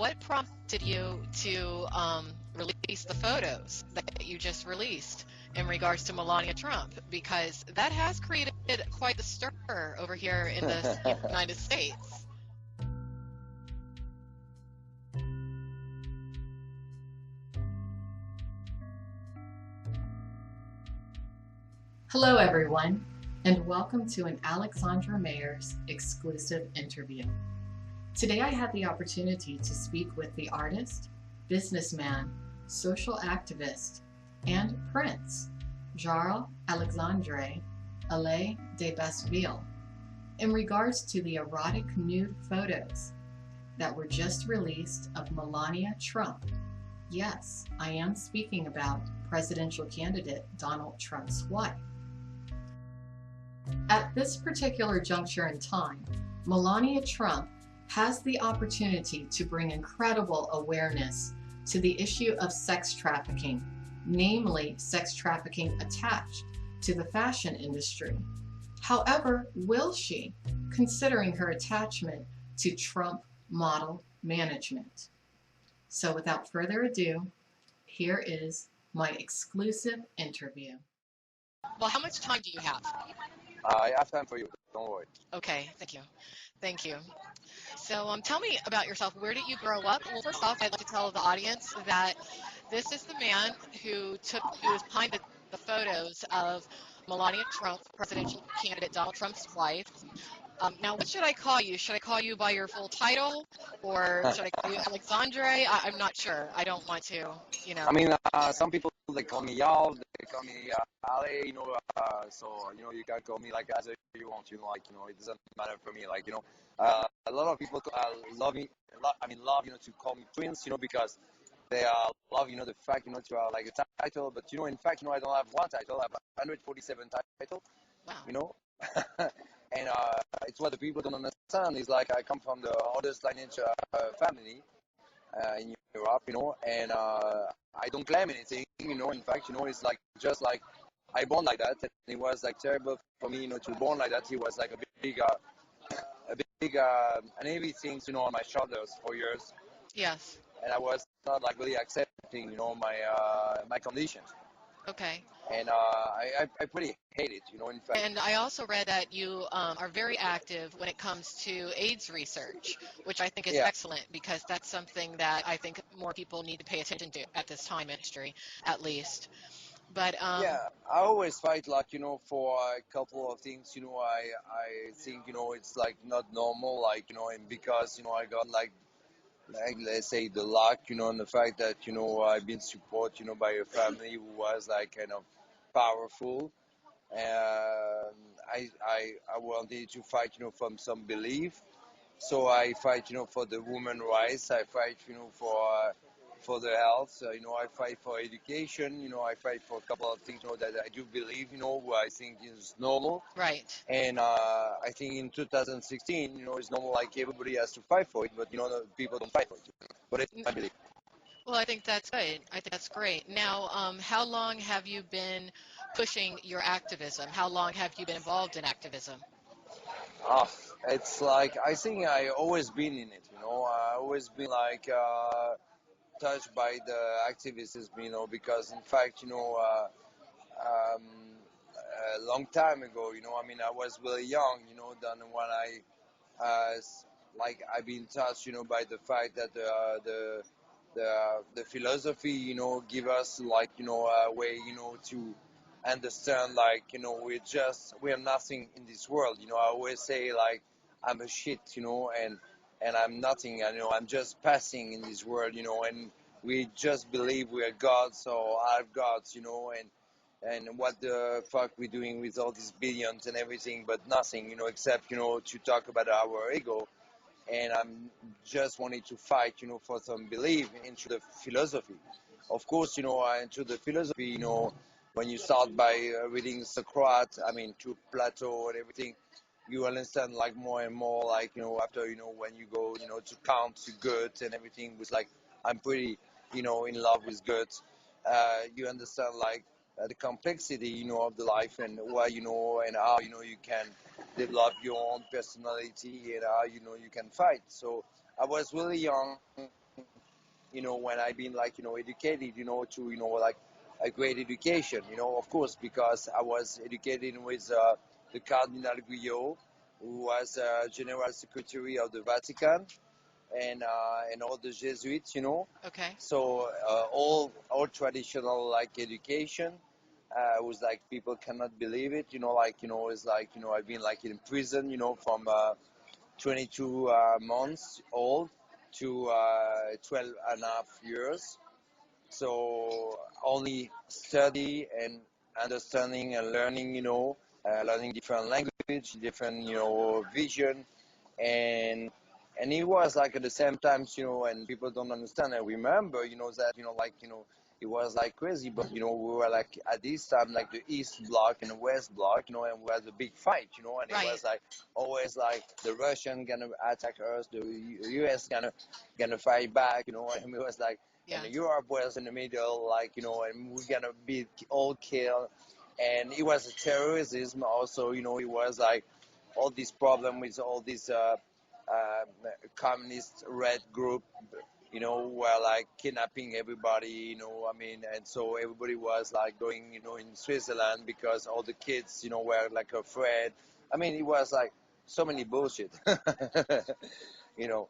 what prompted you to release the photos that you just released in regards to Melania Trump? Because that has created quite the stir over here in the United States. Hello everyone, and welcome to an Alexandra Mayers exclusive interview. Today I had the opportunity to speak with the artist, businessman, social activist, and prince, Jarl Alexandre de Basseville, in regards to the erotic nude photos that were just released of Melania Trump. Yes, I am speaking about presidential candidate Donald Trump's wife. At this particular juncture in time, Melania Trump has the opportunity to bring incredible awareness to the issue of sex trafficking, namely sex trafficking attached to the fashion industry. However, will she, considering her attachment to Trump model management? So without further ado, here is my exclusive interview. Well, how much time do you have? I have time for you. Don't worry. Okay, thank you. Thank you. So tell me about yourself. Where did you grow up? Well, first off, I'd like to tell the audience that this is the man who was behind the photos of Melania Trump, presidential candidate Donald Trump's wife. Now, what should I call you? Should I call you by your full title, or should I call you Alexandre? I'm not sure. I don't want to, you know. I mean, some people, they call me Jarl, they call me Ale, so, you can call me like as you want, it doesn't matter for me, a lot of people love me, to call me Prince, because they love, the fact, to have like a title, but, in fact, I don't have one title, I have 147 titles, Wow. And it's what the people don't understand is like I come from the oldest lineage family in Europe, and I don't claim anything, in fact, it's like just like I born like that, and it was like terrible for me, to born like that. It was like a big and heavy things, on my shoulders for years. Yes. And I was not like really accepting, my conditions. Okay. And I pretty hate it, in fact. And I also read that you are very active when it comes to AIDS research, which I think is excellent, because that's something that I think more people need to pay attention to at this time in history, at least. But I always fight for a couple of things, I think, it's like not normal, and because, I got like let's say the luck, and the fact that, I've been supported, by a family who was like kind of powerful. I wanted to fight, from some belief. So I fight, for the women rights. I fight, for the health. I fight for education. I fight for a couple of things, that I do believe, what I think is normal. Right. And I think in 2016, it's normal, like everybody has to fight for it, but the people don't fight for it. But it's my belief. Well, I think that's good. I think that's great. Now, how long have you been pushing your activism? How long have you been involved in activism? It's like, I think I always been in it, I always been like touched by the activism, because in fact, a long time ago, I was really young, than when I've been touched, by the fact that the philosophy, give us a way, to understand, we're nothing in this world. I always say like I'm a shit, and I'm nothing. I'm just passing in this world, and we just believe we are gods or are gods, and what the fuck we're doing with all these billions and everything, but nothing, except, to talk about our ego. And I'm just wanting to fight, for some belief into the philosophy. Of course, into the philosophy, when you start by reading Socrates, to Plato and everything, you understand like more and more, after, when you go, to Kant, to Goethe and everything, was like, I'm pretty, in love with Goethe. You understand the complexity, of the life, and why, and how, you can develop your own personality, and how, you can fight. So I was really young, when I've been like, educated, to, like a great education, of course, because I was educated with the Cardinal Guyot, who was General Secretary of the Vatican, and all the Jesuits, Okay. So all traditional like education was like people cannot believe it, it's like, I've been like in prison, from 22 months old to 12 and a half years. So only study and understanding and learning, learning different language, different, vision, and it was like at the same time, and people don't understand and remember, that, like, it was like crazy, but, we were like at this time, like the East Bloc and the West Bloc, and we had a big fight, and it Right. was like always like the Russian gonna attack us, the US gonna fight back, and it was like, Yeah. and Europe was in the middle, like, and we're gonna be all killed, and it was terrorism also, it was like all this problem with all these communist red group, were like kidnapping everybody, and so everybody was like going, in Switzerland because all the kids, were like afraid. It was like so many bullshit, you know.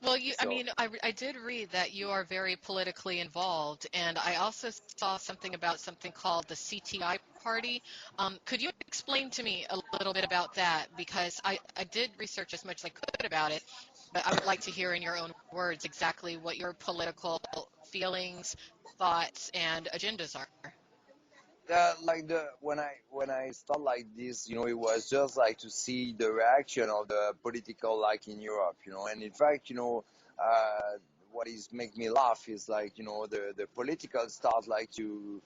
Well, So I did read that you are very politically involved, and I also saw something about something called the CTI party. Could you explain to me a little bit about that? Because I did research as much as I could about it, but I would like to hear in your own words exactly what your political feelings, thoughts, and agendas are. like the when I start like this, it was just like to see the reaction of the political like in Europe, and in fact, what is make me laugh is like, the political start like to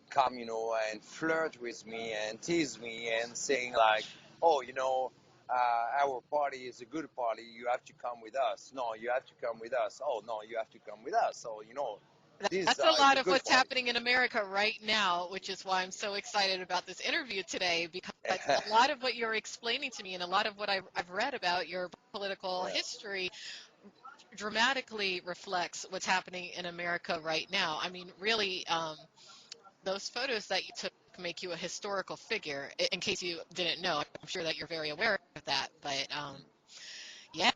come, and flirt with me and tease me and saying like, oh, our party is a good party, you have to come with us. No, you have to come with us. Oh no, you have to come with us. So, this That's a is lot a of good what's party. happening in America right now, which is why I'm so excited about this interview today, because a lot of what you're explaining to me and a lot of what I've read about your political Yeah. history dramatically reflects what's happening in America right now. I mean, really, those photos that you took make you a historical figure. In case you didn't know, I'm sure that you're very aware of that, but yeah.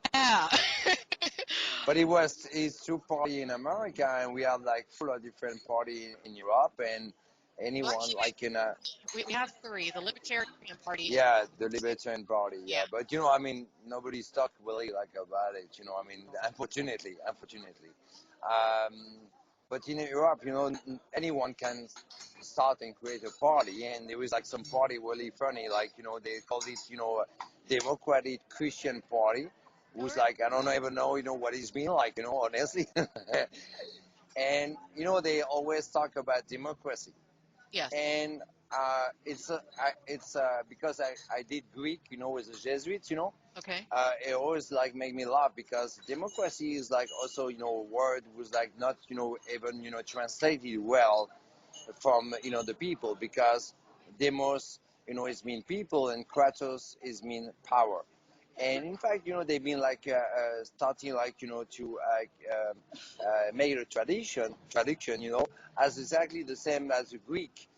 But it's two party in America, and we have like full of different party in Europe, and Well, anyone actually, like in a we have three: the Libertarian Party, yeah, the Libertarian Party, yeah, yeah. But nobody's talk really like about it, unfortunately. Um, but in Europe, anyone can start and create a party, and there is like some party really funny, like they call it Democratic Christian Party, who's or like I don't even know what it's been like, honestly. And they always talk about democracy, yes, and it's because I did Greek, as a Jesuit, okay, it always like make me laugh because democracy is like also a word was like not even translated well from the people, because demos is mean people and kratos is mean power. And in fact, they've been like starting like to make a tradition, as exactly the same as the Greek,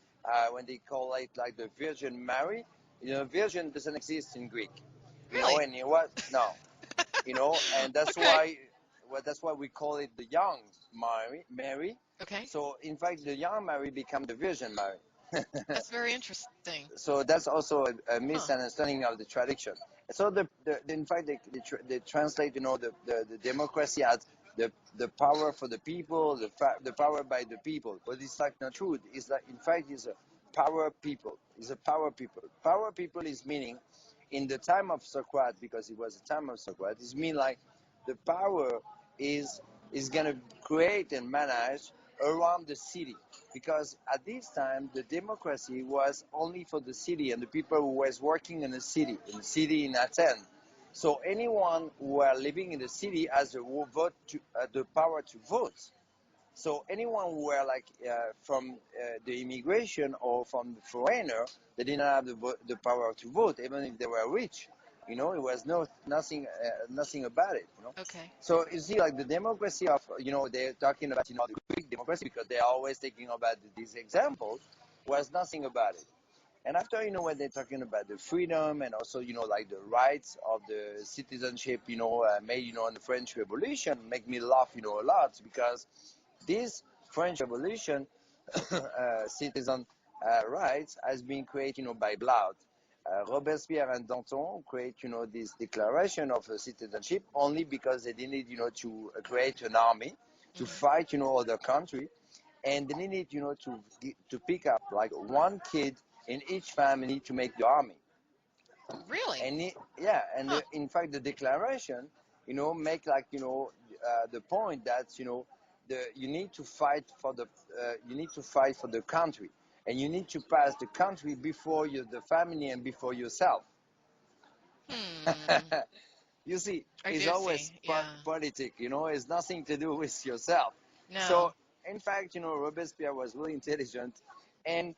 when they call it like the Virgin Mary. Virgin doesn't exist in Greek, really, and it was no, and that's okay, why, well, that's why we call it the young Mary. okay, So in fact, the young Mary become the Virgin Mary. that's very interesting, So that's also a huh? misunderstanding of the tradition. So in fact they translate the democracy as the power for the people, the power by the people. But it's like not true. It's like in fact it's a power people. It's a power people. Power people is meaning in the time of Socrates, because it was the time of Socrates. It mean like the power is is gonna create and manage around the city, because at this time the democracy was only for the city and the people who was working in the city in Athens. So anyone who were living in the city has the power to vote. So anyone who were like from the immigration or from the foreigner, they didn't have the power to vote, even if they were rich. You know, it was nothing about it. You know. Okay. So you see, like the democracy of, they're talking about, the Greek democracy because they're always taking about these examples, was nothing about it. And after, when they're talking about the freedom and also, like the rights of the citizenship, made, in the French Revolution, make me laugh, a lot because this French Revolution, citizen rights has been created, by blood. Robespierre and Danton create, this declaration of citizenship only because they needed, to create an army to fight, other country, and they needed, to pick up like one kid in each family to make the army. Really? And in fact, the declaration, make like, the point that, you need to fight for the country, and you need to pass the country before the family and before yourself. Hmm. You see, I it's do always see. Yeah. politic, it's nothing to do with yourself. No. So, in fact, Robespierre was really intelligent, and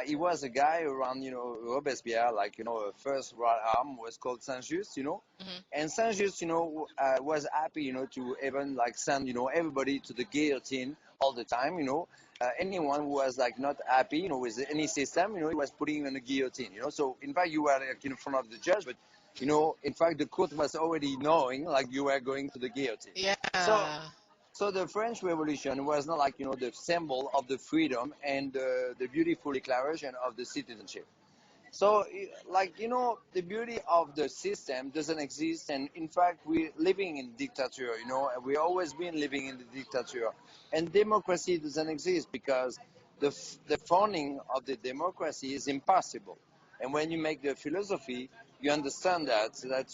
he was a guy around, Robespierre, like, first right arm was called Saint-Just, and Saint-Just, was happy, to even like send, everybody to the guillotine all the time, anyone who was like not happy, with any system, he was putting in a guillotine, So, in fact, you were like in front of the judge, but in fact, the court was already knowing, like, you were going to the guillotine. Yeah. So the French Revolution was not like, the symbol of the freedom and the beautiful declaration of the citizenship. So, like, the beauty of the system doesn't exist. And in fact, we're living in dictature, and we always been living in the dictature. And democracy doesn't exist because the founding of the democracy is impossible. And when you make the philosophy, you understand that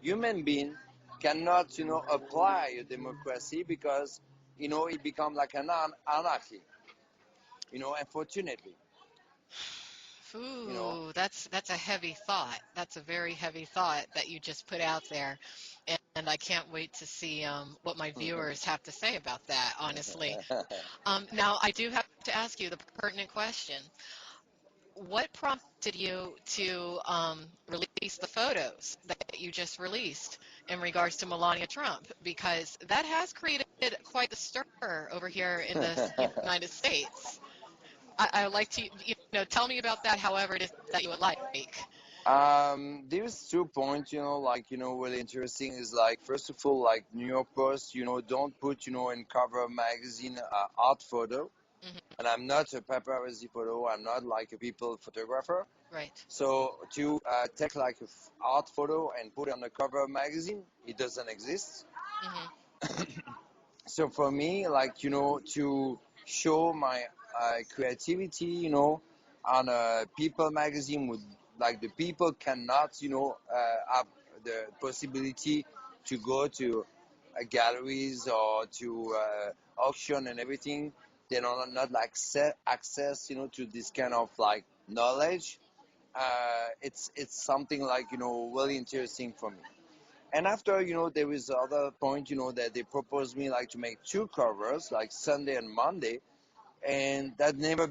human being cannot, apply a democracy because, it becomes like an anarchy, unfortunately. Ooh, that's a heavy thought. That's a very heavy thought that you just put out there. And I can't wait to see what my viewers have to say about that, honestly. Now, I do have to ask you the pertinent question. What prompted you to release the photos that you just released in regards to Melania Trump? Because that has created quite the stir over here in the United States. I would like to, tell me about that however it is that you would like. There's 2 points, like, really interesting is like, first of all, like New York Post, don't put, in cover magazine art photo. Hmm. And I'm not a paparazzi photo. I'm not like a people photographer. Right. So to take like a art photo and put it on the cover of magazine, it doesn't exist. Hmm. So for me, like, to show my creativity, on a people magazine would, like, the people cannot, have the possibility to go to galleries or to auction and everything. They don't not like access, to this kind of like knowledge. It's something like, really interesting for me. And after, there is other point, that they proposed me like to make 2 covers, like Sunday and Monday, and that never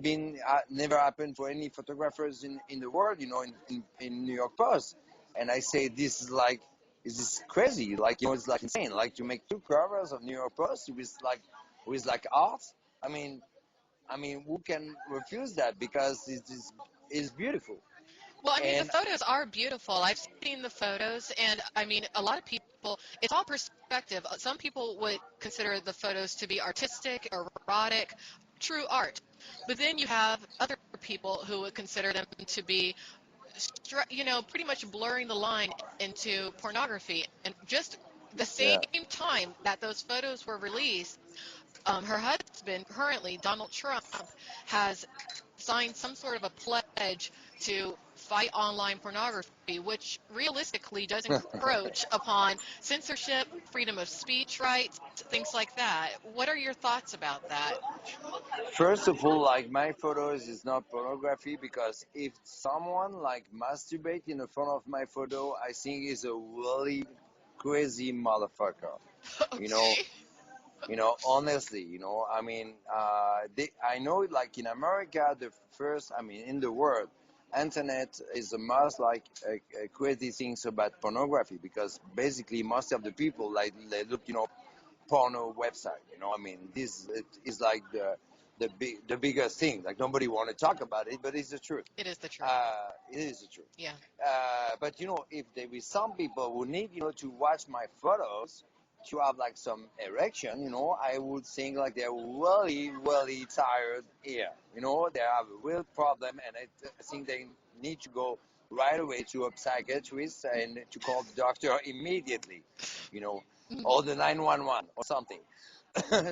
happened for any photographers in the world, in New York Post. And I say, this is crazy, like, it's like insane, like to make 2 covers of New York Post with like art. I mean, who can refuse that? Because it's beautiful. Well, I mean, the And photos are beautiful. I've seen the photos, and I mean, a lot of people, it's all perspective. Some people would consider the photos to be artistic, erotic, true art. But then you have other people who would consider them to be, pretty much blurring the line into pornography. And just the same yeah, time that those photos were released, her husband, currently Donald Trump, has signed some sort of a pledge to fight online pornography, which realistically does encroach upon censorship, freedom of speech rights, things like that. What are your thoughts about that? first of all, like, my photos is not pornography, because if someone like masturbate in the front of my photo, I think is a really crazy motherfucker. You know, Okay. honestly, I mean, I know, like, in America, the first, I mean, in the world, internet is the most like crazy things about pornography, because basically most of the people like they look, porno website. I mean, this is like the biggest thing. Like nobody want to talk about it, but it's the truth. It is the truth. It is the truth. Yeah. But if there is some people who need to watch my photos to have like some erection, I would think like they're really really tired here. They have a real problem, and I think they need to go right away to a psychiatrist and to call the doctor immediately. Or the 911 or something.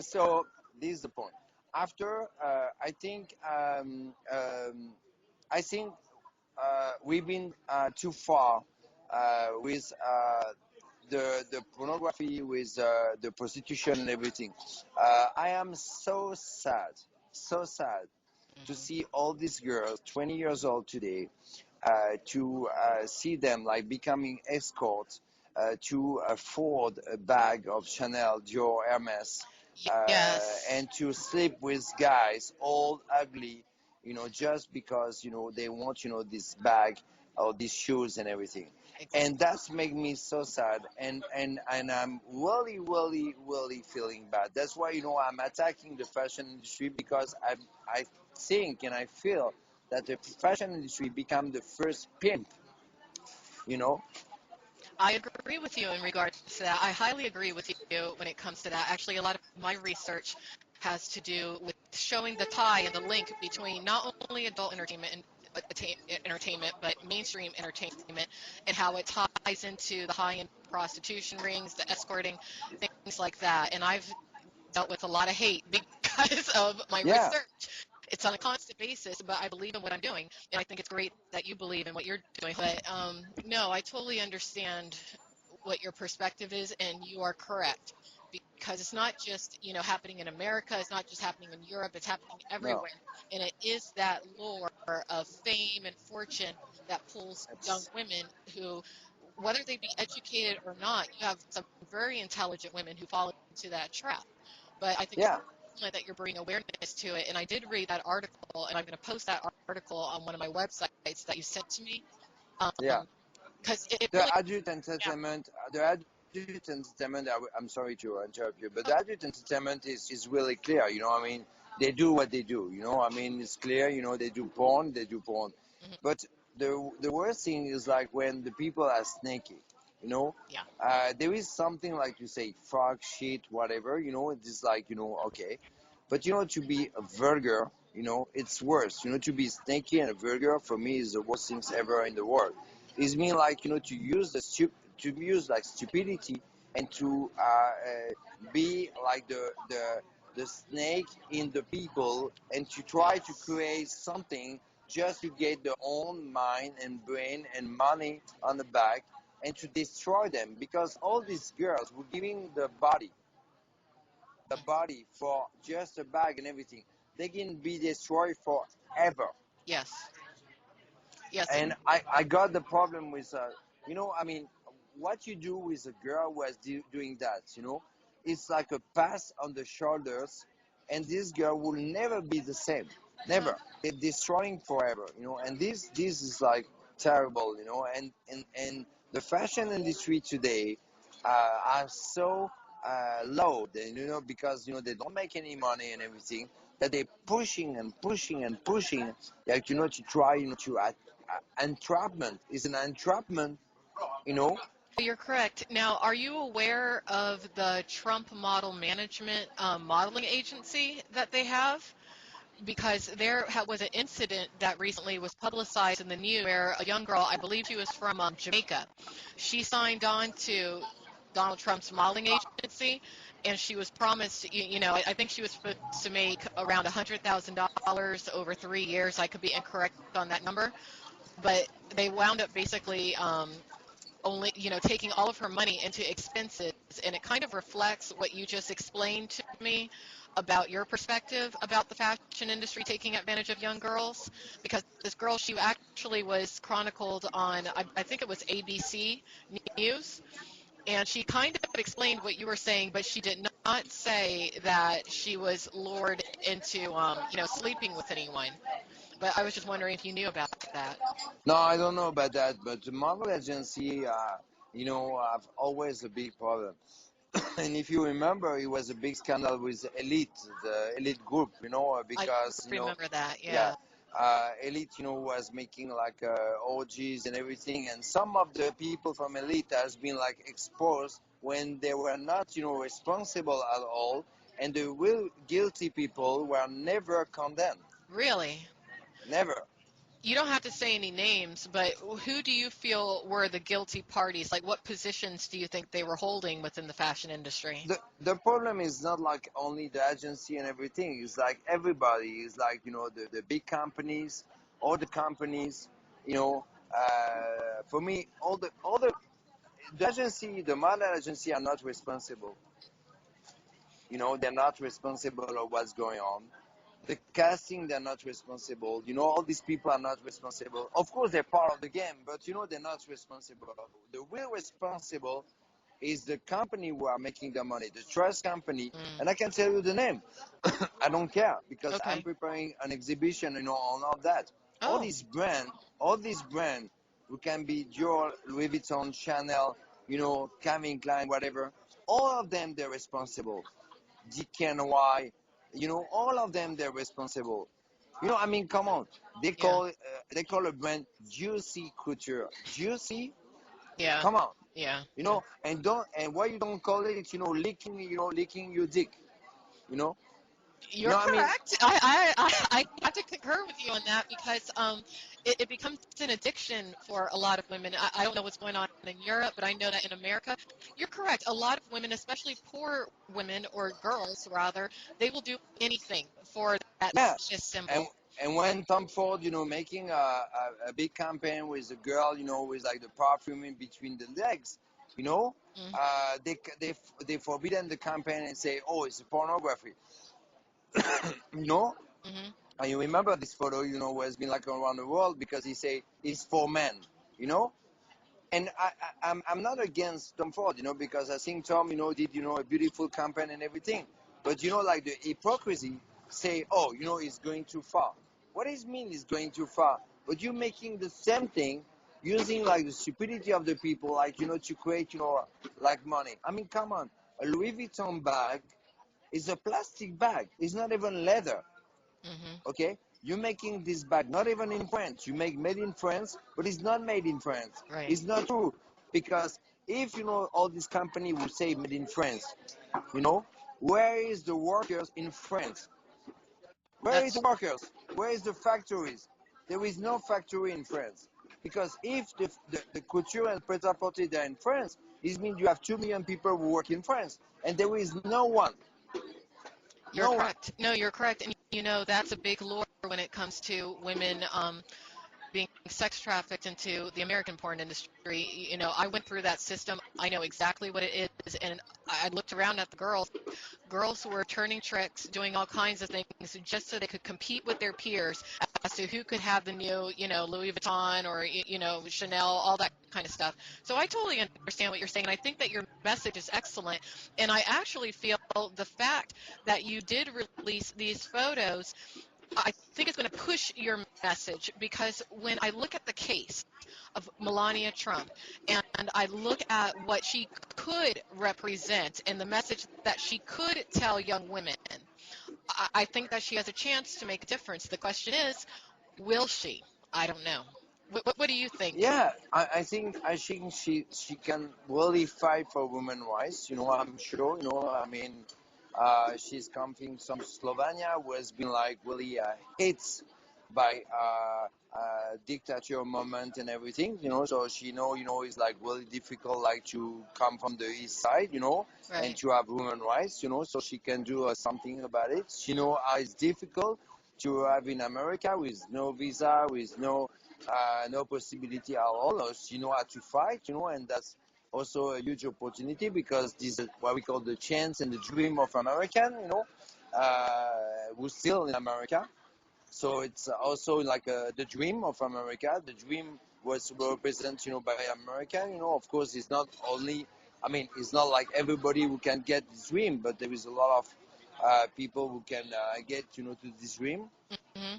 So this is the point. After, I think we've been too far with the pornography, with the prostitution and everything. I am so sad to see all these girls, 20 years old today, to see them like becoming escorts to afford a bag of Chanel, Dior, Hermes, Yes. and to sleep with guys all ugly, just because they want this bag or these shoes and everything. Exactly. And that's make me so sad, and I'm really really really feeling bad. That's why I'm attacking the fashion industry, because I think and I feel that the fashion industry become the first pimp. I agree with you in regards to that. I highly agree with you when it comes to that. Actually, a lot of my research has to do with showing the tie and the link between not only adult entertainment and entertainment, but mainstream entertainment, and how it ties into the high-end prostitution rings, the escorting, things like that. And I've dealt with a lot of hate because of my Yeah. research. It's on a constant basis, but I believe in what I'm doing, and I think it's great that you believe in what you're doing. But no, I totally understand what your perspective is, and you are correct, because it's not just happening in America. It's not just happening in Europe. It's happening No. everywhere, and it is that lure of fame and fortune that pulls young It's women who, whether they be educated or not, you have some very intelligent women who fall into that trap. But I think it's yeah. excellent that you're bringing awareness to it. And I did read that article, and I'm going to post that article on one of my websites that you sent to me, Yeah. because it The really, adult yeah. entertainment, I'm sorry to interrupt you, but the adult entertainment is really clear. I mean, they do what they do. I mean, it's clear. They do porn. They do porn. Mhm. But the worst thing is like when the people are sneaky. Yeah. There is something like you say, fuck, shit, whatever. It's like okay. But to be a vulgar, it's worse. To be sneaky and a vulgar for me is the worst things ever in the world. It's mean like to use to use like stupidity and to be like the snake in the people, and to try to Yes. create something just to get their own mind and brain and money on the back, and to destroy them, because all these girls were giving the body for just a bag and everything. They can be destroyed forever. Yes. Yes. And I got the problem with, I mean, what you do with a girl who is doing that, it's like a pass on the shoulders, and this girl will never be the same. Uh-huh. Never. They're destroying forever, and this is like terrible, and the fashion industry today are so low, because, they don't make any money and everything, that they're pushing and pushing and pushing, like, to try, to entrapment is an entrapment, you know. You're correct. Now, are you aware of the Trump Model Management modeling agency that they have? Because there was an incident that recently was publicized in the news where a young girl, I believe she was from Jamaica, she signed on to Donald Trump's modeling agency, and she was promised, I think she was supposed to make around $100,000 over 3 years. I could be incorrect on that number, but they wound up basically only taking all of her money into expenses, and it kind of reflects what you just explained to me about your perspective about the fashion industry taking advantage of young girls. Because this girl, she actually was chronicled on, I think it was ABC News, and she kind of explained what you were saying, but she did not say that she was lured into sleeping with anyone. But I was just wondering if you knew about that. No, I don't know about that, but the model agency, have always a big problem. And if you remember, it was a big scandal with Elite, the Elite group, I because, remember that. yeah, Yeah. Elite, was making like orgies and everything, and some of the people from Elite has been like exposed when they were not, responsible at all, and the real guilty people were never condemned, Really? never. You don't have to say any names, but who do you feel were the guilty parties? Like, what positions do you think they were holding within the fashion industry? The problem is not like only the agency and everything. It's like everybody is like, the big companies, all the companies, you know. For me, the agency, the model agency are not responsible. They're not responsible of what's going on. The casting, they're not responsible. All these people are not responsible. Of course, they're part of the game, but they're not responsible. The real responsible is the company who are making the money, the trust company, Mm. and I can tell you the name. I don't care because I'm Okay. preparing an exhibition, on all that. All Oh, these brand, who can be Jarl, Louis Vuitton, Chanel, Calvin Klein, whatever. All of them, they're responsible. DKNY, all of them, they're responsible. I mean, come on. They yeah. call a brand Juicy Couture. Juicy? Yeah. Come on. Yeah. And why you don't call it, licking your dick, you know, You're I mean, correct. I have to concur with you on that because it becomes an addiction for a lot of women. I don't know what's going on in Europe, but I know that in America, you're correct. A lot of women, especially poor women or girls rather, they will do anything for that yeah. status And symbol. and when Tom Ford, making a big campaign with a girl, with like the perfume in between the legs, you know, Mm, they forbidden the campaign and say, oh, it's a pornography, you know. hmm And you remember this photo, where it's been like around the world because he say it's for men, you know. And I'm not against Tom Ford, because I think Tom, did, a beautiful campaign and everything. But, like the hypocrisy, say, oh, it's going too far. What does it mean it's going too far? But you're making the same thing using like the stupidity of the people, like, to create, like money. I mean, come on. A Louis Vuitton bag is a plastic bag. It's not even leather. hmm Okay? You're making this bag not even in France. You make made in France, but it's not made in France. Right. It's not true. Because if all these companies will say made in France, you know, where is the workers in France? Where is the That's workers? Where is the factories? There is no factory in France. Because if the couture and pret-a-porter are in France, it means you have 2 million people who work in France. And there is no one. You're No one. correct. No, you're correct. And that's a big lure when it comes to women being sex trafficked into the American porn industry. I went through that system. I know exactly what it is. And I looked around at the girls who were turning tricks, doing all kinds of things just so they could compete with their peers as to who could have the new, Louis Vuitton or, Chanel, all that kind of stuff. So I totally understand what you're saying. And I think that your message is excellent. And I actually feel the fact that you did release these photos, I think it's going to push your message because when I look at the case of Melania Trump and I look at what she could represent and the message that she could tell young women, I think that she has a chance to make a difference. The question is, will she? I don't know. What do you think? Yeah, I think she can really fight for women's rights. I'm sure. I mean, she's coming from Slovenia, who has been like really hit by dictator moment and everything. So she it's like really difficult like to come from the east side. And Right. to have women's rights. So she can do something about it. She know how it's difficult to have in America with no visa, with no possibility at all. She know how to fight, and that's also a huge opportunity because this is what we call the chance and the dream of American, who's still in America. So it's also like the dream of America. The dream was represented, by America. Of course, it's not only. I mean, it's not like everybody who can get this dream, but there is a lot of people who can get, to this dream. hmm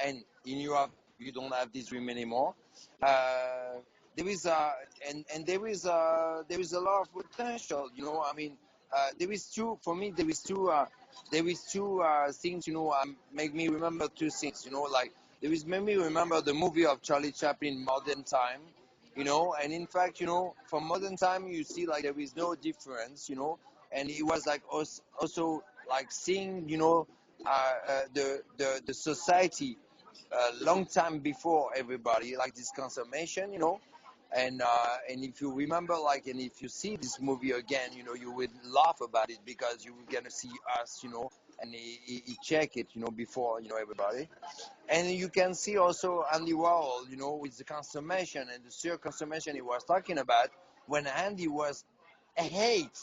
and in Europe you don't have this dream anymore. Uh, there is there is a lot of potential. I mean, there is two for me. There is two things. Make me remember two things. Like there is made me remember the movie of Charlie Chaplin, Modern Time. And in fact, from Modern Time, you see like there is no difference. And it was like also like seeing the society a long time before everybody, like this consummation, and if you remember, like, and if you see this movie again, you would laugh about it because you were gonna see us, and he check it, before, everybody. And you can see also Andy Warhol, with the consummation and the sheer consummation he was talking about when Andy was hate.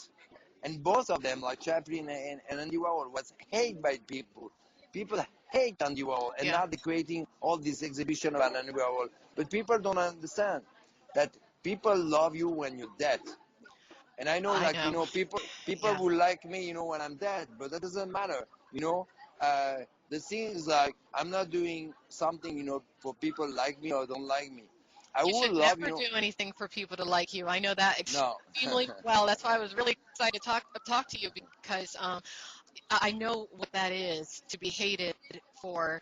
And both of them, like Chaplin and Andy Warhol, was hated by people. People hate Andy Warhol, and Yeah, now they're creating all this exhibition about Andy Warhol. But people don't understand that people love you when you're dead. And I know, I like, know. people Yeah. will like me, when I'm dead, but that doesn't matter, you know. Uh, the thing is, like, I'm not doing something, for people like me or don't like me. I You would should love, never do anything for people to like you. I know that no. extremely well. That's why I was really excited to talk to you because I know what that is to be hated for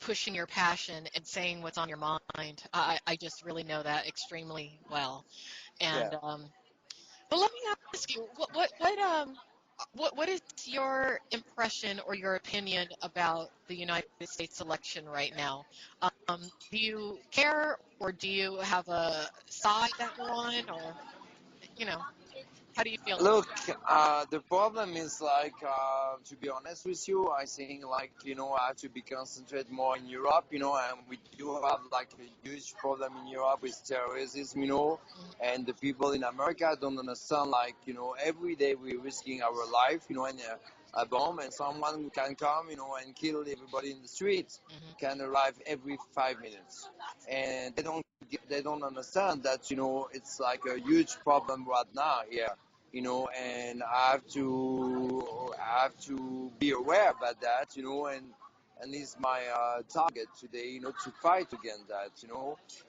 pushing your passion and saying what's on your mind. I just really know that extremely well. Yeah. And but let me ask you, what is your impression or your opinion about the United States election right now? Do you care, or do you have a side that you're on, or you know, how do you feel about Look, the problem is like, to be honest with you, I think like, I have to be concentrated more in Europe, and we do have like a huge problem in Europe with terrorism, it? and the people in America don't understand like, every day we're risking our life, and a bomb and someone can come, and kill everybody in the streets, Hmm. can arrive every 5 minutes. And they don't understand that, it's like a huge problem right now here, and I have to be aware about that, and it's my target today, to fight against that,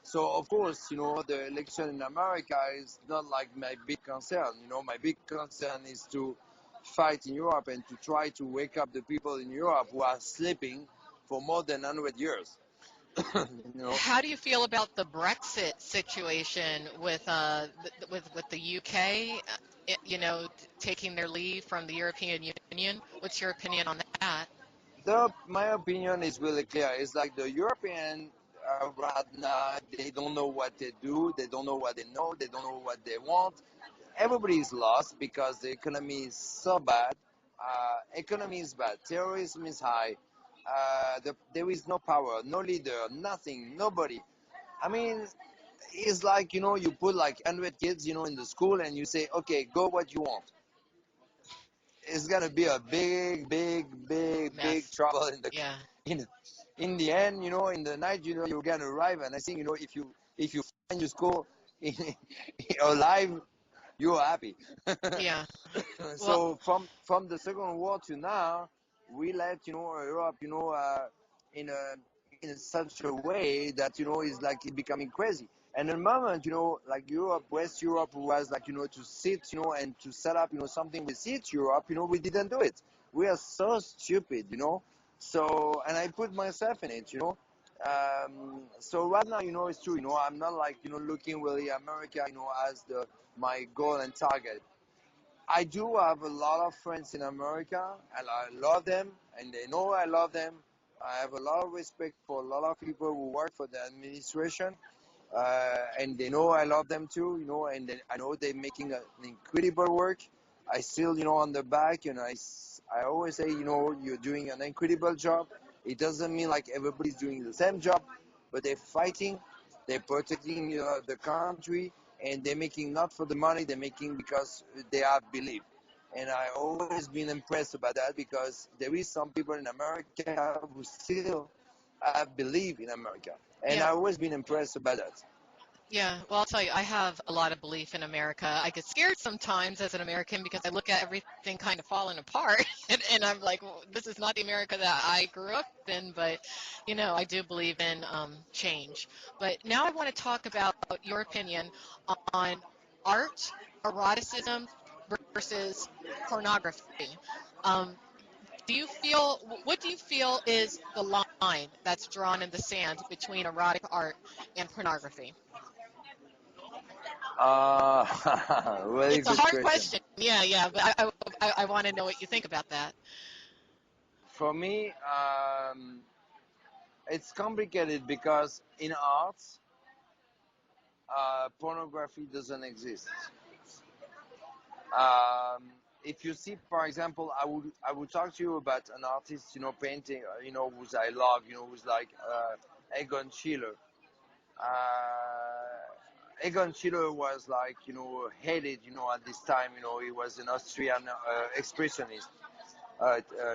So of course, the election in America is not like my big concern. My big concern is to fight in Europe and to try to wake up the people in Europe who are sleeping for more than 100 years. you know. How do you feel about the Brexit situation with with the UK, taking their leave from the European Union? What's your opinion on that? My opinion is really clear. It's like the European right now, they don't know what they do, they don't know what they know, they don't know what they want. Everybody is lost because the economy is so bad. Economy is bad, terrorism is high. There is no power, no leader, nothing, nobody. I mean, it's like, you put like 100 kids, in the school and you say, okay, go what you want. It's gonna be a big, big, big, big Mess. trouble in the Yeah. in in the end. In the night, you're gonna arrive, and I think, if you find your school in, alive, you're happy. Yeah. Well, So from the Second War to now, we left, Europe, in a in such a way that, is like it becoming crazy. And the moment, like Europe, West Europe was like, to sit, and to set up, something with East Europe, we didn't do it. We are so stupid, So, and I put myself in it, So right now, it's true, I'm not like, looking really America, as my goal and target. I do have a lot of friends in America, and I love them, and they know I love them. I have a lot of respect for a lot of people who work for the administration, and they know I love them too, and I know they're making an incredible work. I still, on the back, I always say, you're doing an incredible job. It doesn't mean like everybody's doing the same job, but they're fighting, they're protecting, the country, and they're making not for the money, they're making because they have belief. And I always been impressed about that because there is some people in America who still have belief in America, and yeah. I always been impressed about that. Yeah, well, I'll tell you, I have a lot of belief in America. I get scared sometimes as an American because I look at everything kind of falling apart, and I'm like, well, this is not the America that I grew up in. But, I do believe in change. But now I want to talk about your opinion on art, eroticism versus pornography. Um, what do you feel is the line that's drawn in the sand between erotic art and pornography? Really It's a good hard question. question. Yeah, yeah, but I want to know what you think about that. For me, it's complicated because in art, pornography doesn't exist. Um, if you see, for example, I would talk to you about an artist, painting, who's I love, who's like Egon Schiele. Egon Schiele was like, hated, at this time. He was an Austrian expressionist,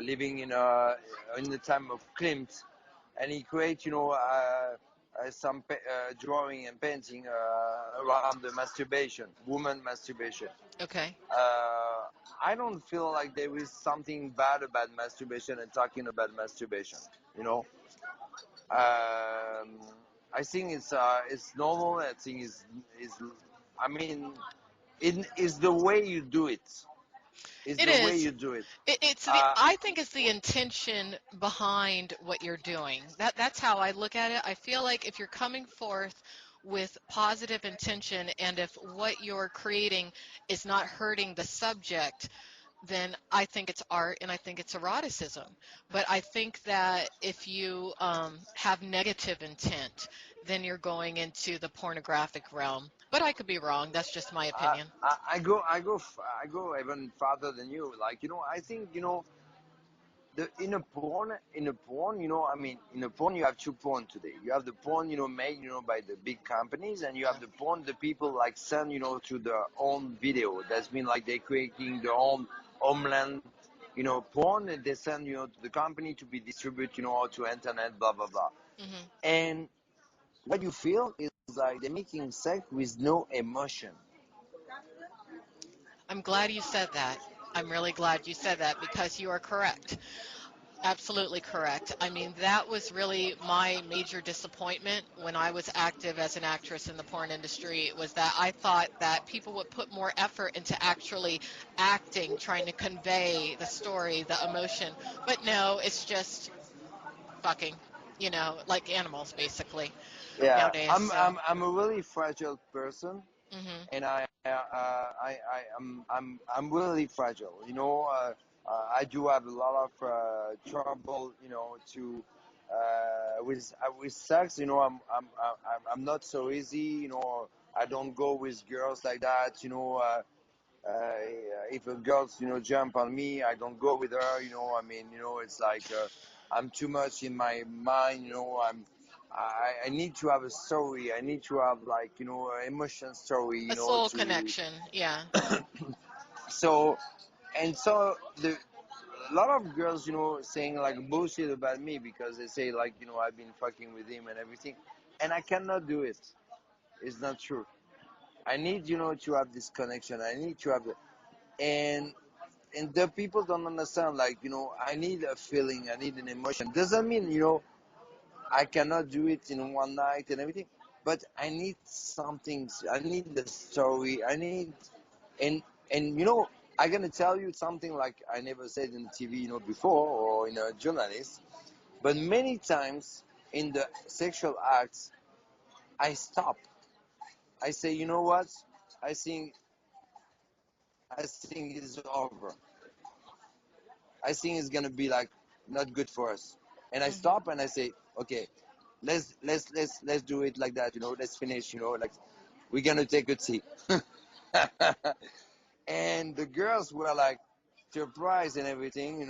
living in the time of Klimt, and he created, some drawing and painting around the masturbation, woman masturbation. Okay. I don't feel like there is something bad about masturbation and talking about masturbation. You know, um, I think it's normal. I think is I mean, it is the way you do it. It's It the way is. you do it. It's I think it's the intention behind what you're doing. That's how I look at it. I feel like if you're coming forth with positive intention and if what you're creating is not hurting the subject, then I think it's art and I think it's eroticism. But I think that if you have negative intent, then you're going into the pornographic realm. But I could be wrong. That's just my opinion. I go even farther than you. Like, I think, in a porn, in a porn you have two porn today. You have the porn, made, by the big companies, and you have the porn the people like send, to their own video. That's mean like they're creating their own homeland, porn, and they send, to the company to be distributed, to internet, blah blah blah. Hmm. And what you feel is like they're making sex with no emotion. I'm glad you said that. I'm really glad you said that because you are correct. Absolutely correct. I mean, that was really my major disappointment when I was active as an actress in the porn industry was that I thought that people would put more effort into actually acting, trying to convey the story, the emotion. But no, it's just fucking, like animals basically Yeah, nowadays. I'm So, I'm I'm a really fragile person, hmm. and I'm really fragile. I do have a lot of trouble. To with sex. I'm not so easy. I don't go with girls like that. If a girl jump on me, I don't go with her. It's like I'm too much in my mind. I need to have a story. I need to have like an emotion story. A soul To connection. Yeah. so and so a lot of girls saying like bullshit about me because they say like I've been fucking with him and everything, and I cannot do it. It's not true. I need to have this connection. I need to have the and the people don't understand like I need a feeling, I need an emotion. Doesn't mean I cannot do it in one night and everything, but I need something. I need the story. I need and and I'm gonna tell you something like I never said in the TV before or in a journalist, but many times in the sexual acts I stop. I say, you know what, i think I think it's over. I think it's gonna be like not good for us. And I Hmm. stop and I say, okay, let's do it like that. Let's finish. Like we're gonna take a tea. And the girls were like surprised and everything.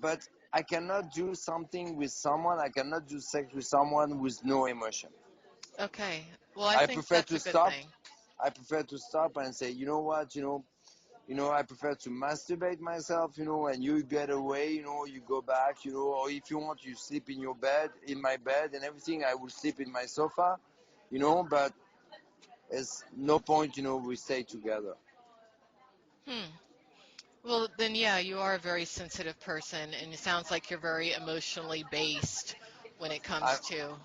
But I cannot do something with someone. I cannot do sex with someone with no emotion. Okay. Well, I I think prefer that's to a good stop. thing. I prefer to stop and say, you know what, I prefer to masturbate myself, and you get away, you go back, or if you want, you sleep in your bed, in my bed and everything. I will sleep in my sofa, but it's no point, we stay together. Hmm. Well, then, yeah, you are a very sensitive person, and it sounds like you're very emotionally based when it I comes to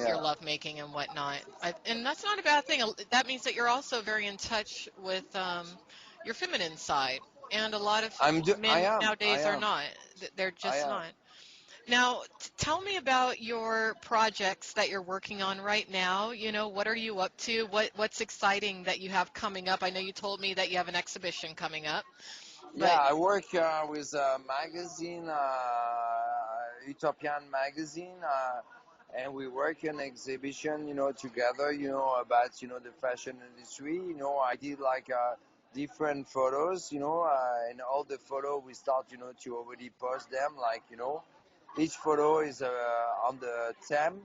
your Yeah, lovemaking and whatnot. And that's not a bad thing. That means that you're also very in touch with your feminine side. And a lot of I men am, I nowadays are am, not. They're I just am. not. Now, tell me about your projects that you're working on right now. What are you up to? What's exciting that you have coming up? I know you told me that you have an exhibition coming up, Yeah, but I work with a magazine, Utopian magazine, and we work in exhibition, together, about, the fashion industry. I did like different photos, and all the photo we start, to already post them, like, each photo is on the theme,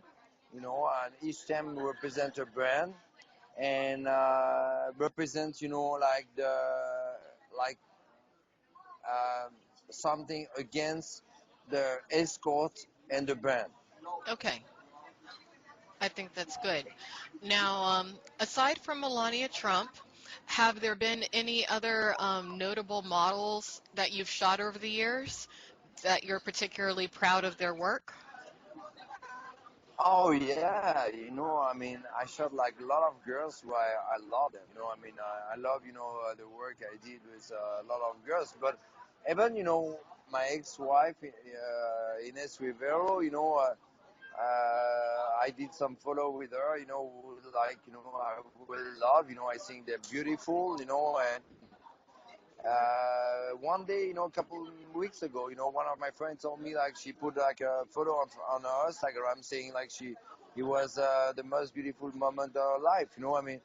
and each theme represents a brand and represents, like um, something against the escort and the brand. okay. I think that's good. Now, aside from Melania Trump, have there been any other notable models that you've shot over the years that you're particularly proud of their work? Oh yeah, I mean, I shot like a lot of girls who I love them. I mean, I love the work I did with a lot of girls, but even my ex-wife Ines Rivero, I did some photo with her, like I will love, I think they're beautiful, and one day, a couple weeks ago, one of my friends told me like she put like a photo on her Instagram saying like it was the most beautiful moment of her life. I mean,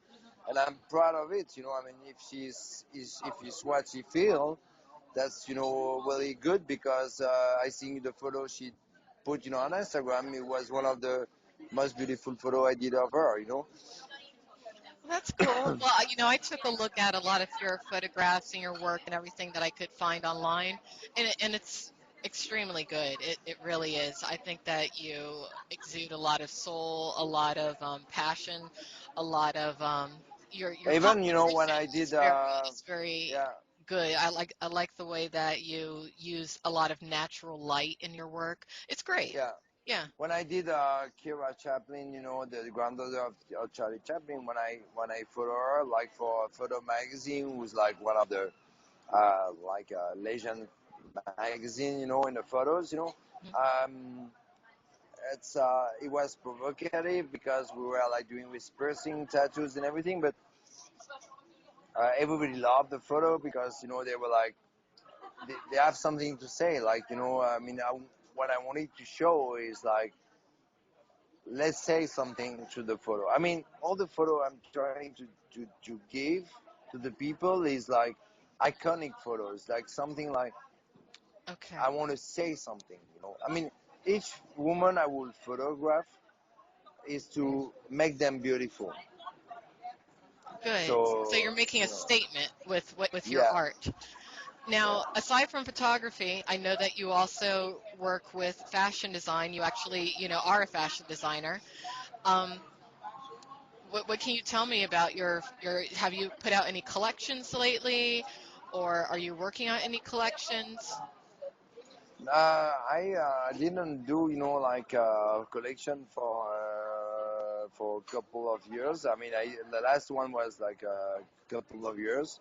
and I'm proud of it. I mean, if it's what she feel, that's really good because I think the photo she put on Instagram, it was one of the most beautiful photo I did of her. Well, that's cool. Well, I took a look at a lot of your photographs and your work and everything that I could find online, and it's extremely good. It really is. I think that you exude a lot of soul, a lot of passion, a lot of your Even when composition I did, is very yeah, good. I like the way that you use a lot of natural light in your work. It's great. yeah. Yeah. When I did Kira Chaplin, the granddaughter of Charlie Chaplin, when I photo her like for a photo magazine, was like one of the like legend magazine, in the photos, Mhm. um, it was provocative because we were like doing with piercing, tattoos, and everything, but everybody loved the photo because they were like they have something to say, like I mean, what I wanted to show is like let's say something to the photo. I mean, all the photo I'm trying to give to the people is like iconic photos, like something like Okay. I want to say something. I mean, each woman I will photograph is to make them beautiful. Good. So So you're making a statement with your yeah, art. Now, yeah. aside from photography, I know that you also work with fashion design. You actually, are a fashion designer. Um, what can you tell me about have you put out any collections lately, or are you working on any collections? I didn't do like a collection for a couple of years. I mean, the last one was like a couple of years.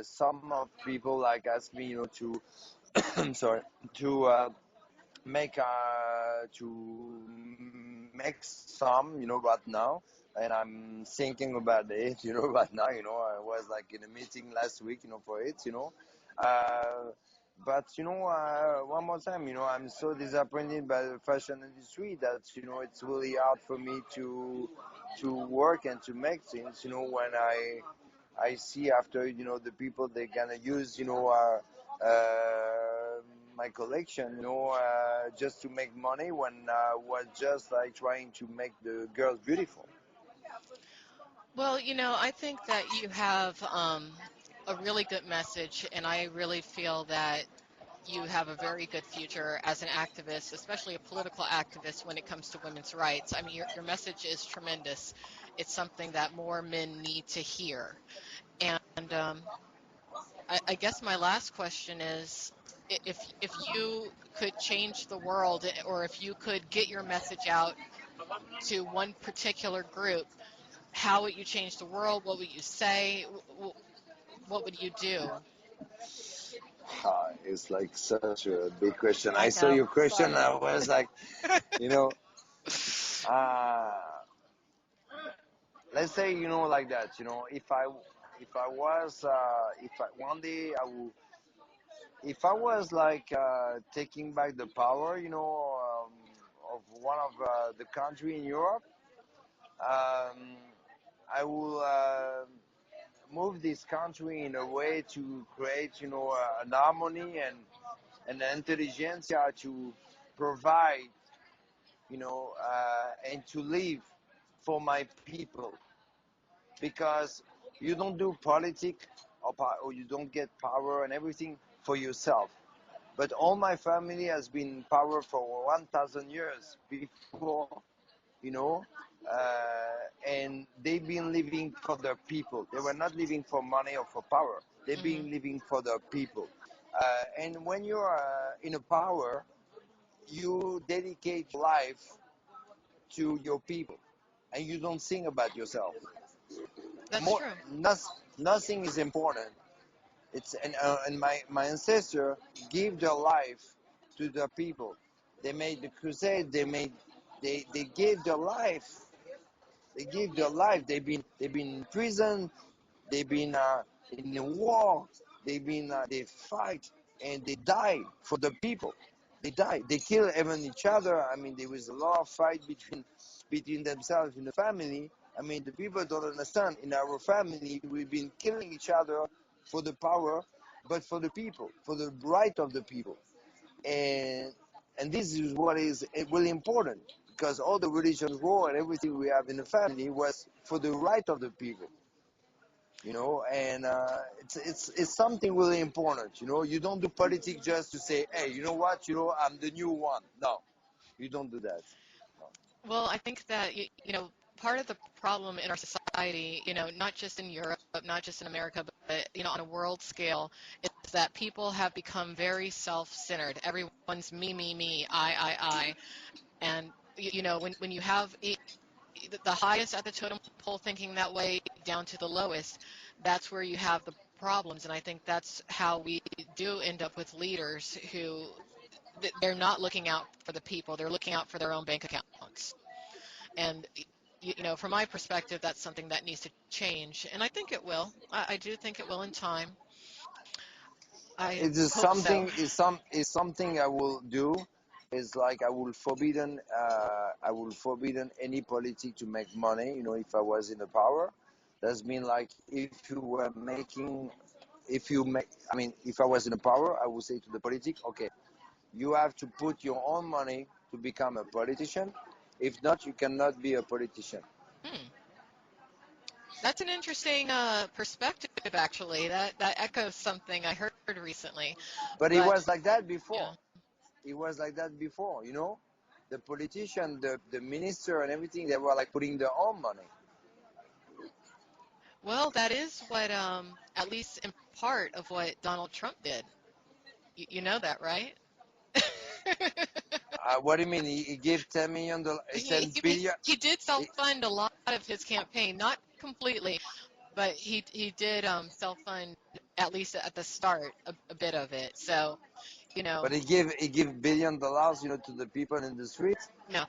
Some of people like ask me to I'm sorry to make some right now, and I'm thinking about it right now. I was like in a meeting last week for it. Uh, but one more time, I'm so disappointed by the fashion industry that it's really hard for me to work and to make things. When I see after the people they're gonna use my collection just to make money when was just like trying to make the girls beautiful. Well, I think that you have a really good message, and I really feel that you have a very good future as an activist, especially a political activist when it comes to women's rights. I mean, your message is tremendous, it's something that more men need to hear. And I guess my last question is, if you could change the world, or if you could get your message out to one particular group, how would you change the world? What would you say? What would you do? It's like such a big question. I I saw know. your question. Sorry. I was like, you know, uh, let's say, like that. If I was, if I, one day I will, if I was like taking back the power, of one of the country in Europe, um, I will move this country in a way to create, an harmony and intelligentsia to provide, and to live for my people. Because you don't do politics or you don't get power and everything for yourself. But all my family has been in power for 1,000 years before, you know, and they've been living for their people. They were not living for money or for power. They've Hmm. been living for their people. And when you're in a power, you dedicate life to your people, and you don't think about yourself. That's More, true. not, nothing is important. It's and my ancestor gave their life to the people. They made the crusade. They gave their life. They gave their life. They've been in prison. They've been in a war. They fight and they die for the people. They die. They kill even each other. I mean, there was a lot of fight between themselves in the family. I mean, the people don't understand. In our family, we've been killing each other for the power, but for the people, for the right of the people. And this is what is really important, because all the religious war and everything we have in the family was for the right of the people. And it's something really important. You don't do politics just to say, hey, you know what, I'm the new one. No, you don't do that. No. Well, I think that part of the problem in our society, not just in Europe, not just in America, but on a world scale, is that people have become very self-centered. Everyone's me, me, me, I, and when you have the highest at the totem pole thinking that way down to the lowest, that's where you have the problems. And I think that's how we do end up with leaders who they're not looking out for the people; they're looking out for their own bank accounts. And from my perspective, that's something that needs to change, and I think it will. I do think it will in time. I It is hope so. something is something I will do. Is like I will forbidden any politic to make money. If I was in the power, that's mean like if you were making, if you make, I mean, if I was in the power, I would say to the politic, okay, you have to put your own money to become a politician. If not, you cannot be a politician. Hmm. That's an interesting perspective, actually. That echoes something I heard recently. But it But was like that before. yeah, It was like that before. The politician, the minister and everything, they were like putting their own money. well, that is what, at least in part of what Donald Trump did. You know that, right? What do you mean? He gave $10 million, he, 10 he billion. he did He, self-fund a lot of his campaign, not completely, but he did self-fund, at least at the start, a bit of it. So, you know, but he gave $1 billion, to the people in the street. no,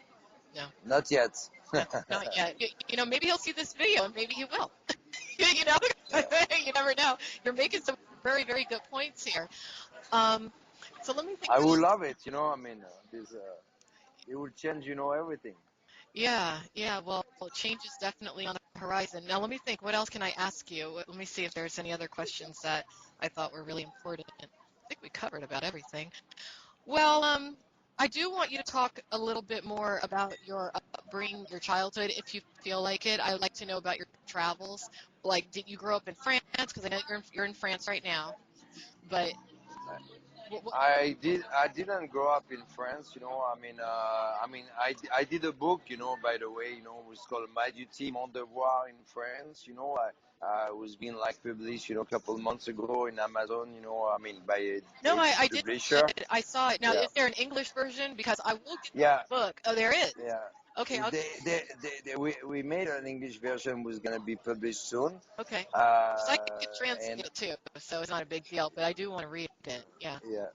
no, Not yet. no, not yet. Maybe he'll see this video and maybe he will. you know, you never know. You're making some very, very good points here. Um, so let me think. I What would else? love it. I mean, it will change, everything. Yeah, yeah. Well, change is definitely on the horizon. Now, let me think. What else can I ask you? Let me see if there's any other questions that I thought were really important. I think we covered about everything. Well, I do want you to talk a little bit more about your upbringing, your childhood, if you feel like it. I would like to know about your travels. Like, did you grow up in France? Because I know you're in France right now. But What, I didn't grow up in France, you know. I did a book, you know. By the way, you know, it's called My Duty, Mon Devoir in France. You know, it was being like published, you know, a couple months ago in Amazon. You know, I mean, by a no, Danish I did get publisher. it. I saw it. Now, Yeah, is there an English version? Because I will get yeah, the book. Oh, there is. yeah. Okay, I'll, We made an English version was gonna be published soon. okay. So I can And translate it too, so it's not a big deal. But I do want to read it. Yeah. yeah,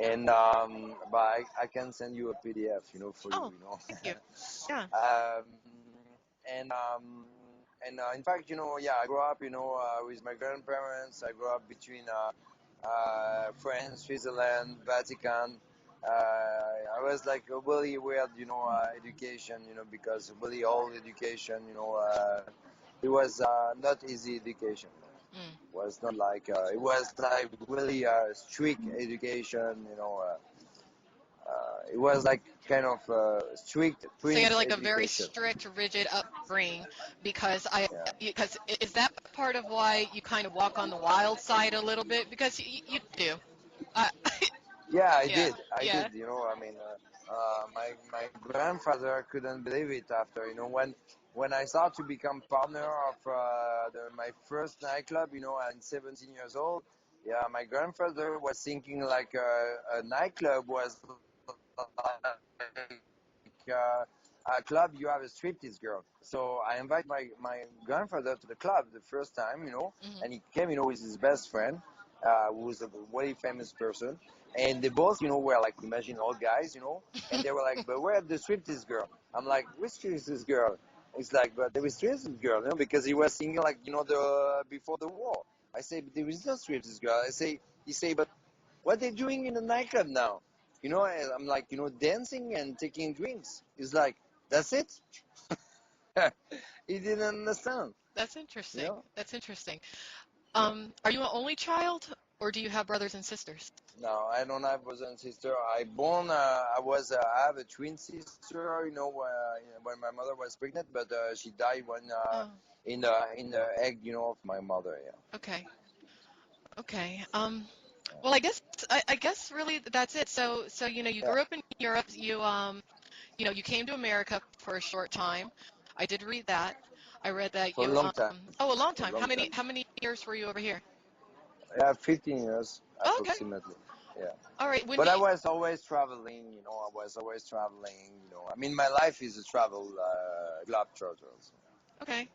and but I can send you a PDF, you know, for you, Oh, you know. thank you. Yeah. um, and in fact, you know, yeah, I grew up, you know, with my grandparents. I grew up between France, Switzerland, Vatican. I was like a really weird, you know, education, you know, because really old education, you know, it was not easy education. Mm. Was not like it was like really strict education, you know. It was like kind of strict So you had prince like a very education. strict, rigid upbringing Yeah. because is that part of why you kind of walk on the wild side a little bit? Because you do. Uh, Yeah, I yeah. did. I Yeah. did. You know, I mean, my grandfather couldn't believe it after. You know, when I started to become partner of my first nightclub. You know, at 17 years old. Yeah, my grandfather was thinking like a nightclub was like a club you have a striptease girl. So I invite my grandfather to the club the first time, you know, Hmm. and he came, you know, with his best friend, who was a very famous person. And they both, you know, were like, imagine old guys, you know, and they were like, but where's the striptease girl? I'm like, which striptease girl? It's like, but there was striptease girl, you know, because he was thinking like, you know, the before the war. I say, but there is no striptease girl. He say, but what they doing in the nightclub now? You know, and I'm like, you know, dancing and taking drinks. He's like, that's it. He didn't understand. That's You interesting. know. That's interesting. Yeah. Are you an only child, or do you have brothers and sisters? No, I don't have brother and sister. I have a twin sister. You know, when my mother was pregnant, but she died when Oh, in the egg, you know, of my mother. Yeah. okay. Okay. Well, I guess really that's it. So you Yeah. grew up in Europe. You came to America for a short time. I did read that. I read that For a you long time. oh, a long For a time. long time. How many years were you over here? Yeah, 15 years Oh, okay. approximately. Yeah. All right. When But did I you was always traveling, you know, I was always traveling, you know. I mean, my life is a travel globetrotter Okay.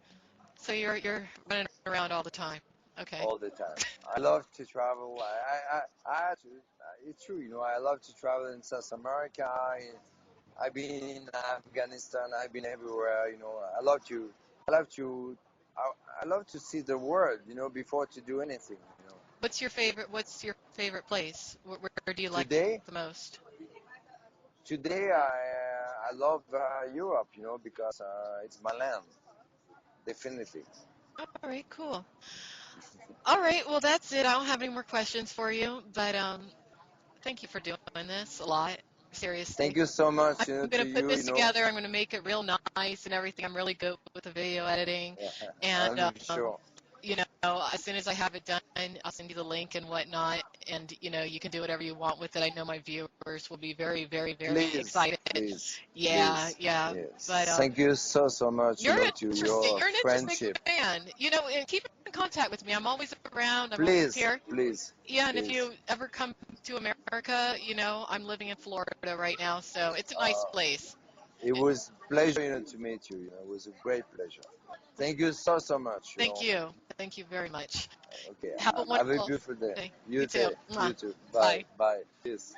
So you're running around all the time. Okay. all the time. I love to travel. It's true, you know, I love to travel in South America. I've been in Afghanistan. I've been everywhere, you know. I love to, I love to see the world, you know, before to do anything, you know. What's your favorite place? Where do you like Today, the most? today I love Europe, you know, because it's my land, definitely. All right. Cool. All right. Well, that's it. I don't have any more questions for you, but thank you for doing this a lot. Thank Seriously. you so much, you I'm know, going to to put you, you this know. together. I'm going to make it real nice and everything. I'm really good with the video editing. Yeah, And, I'm sure. as soon as I have it done, I'll send you the link and whatnot. And, you can do whatever you want with it. I know my viewers will be very, very, very Please, excited. please, Yeah, please, yeah. But yes. Thank you so, so much, you know, to your you're an interesting friendship. man. And keep in contact with me. I'm always around. I'm always Please, here. please, Yeah, and if please. you ever come to America, I'm living in Florida right now, so it's a nice Uh, place. it was pleasure, you know, to meet you. You know, it was a great pleasure. Thank you so, so much, you Thank know. you. Thank you very much. Okay, Have a have a wonderful beautiful day. day. You You too. too. You Mwah. too. Bye. Bye. Bye. Peace.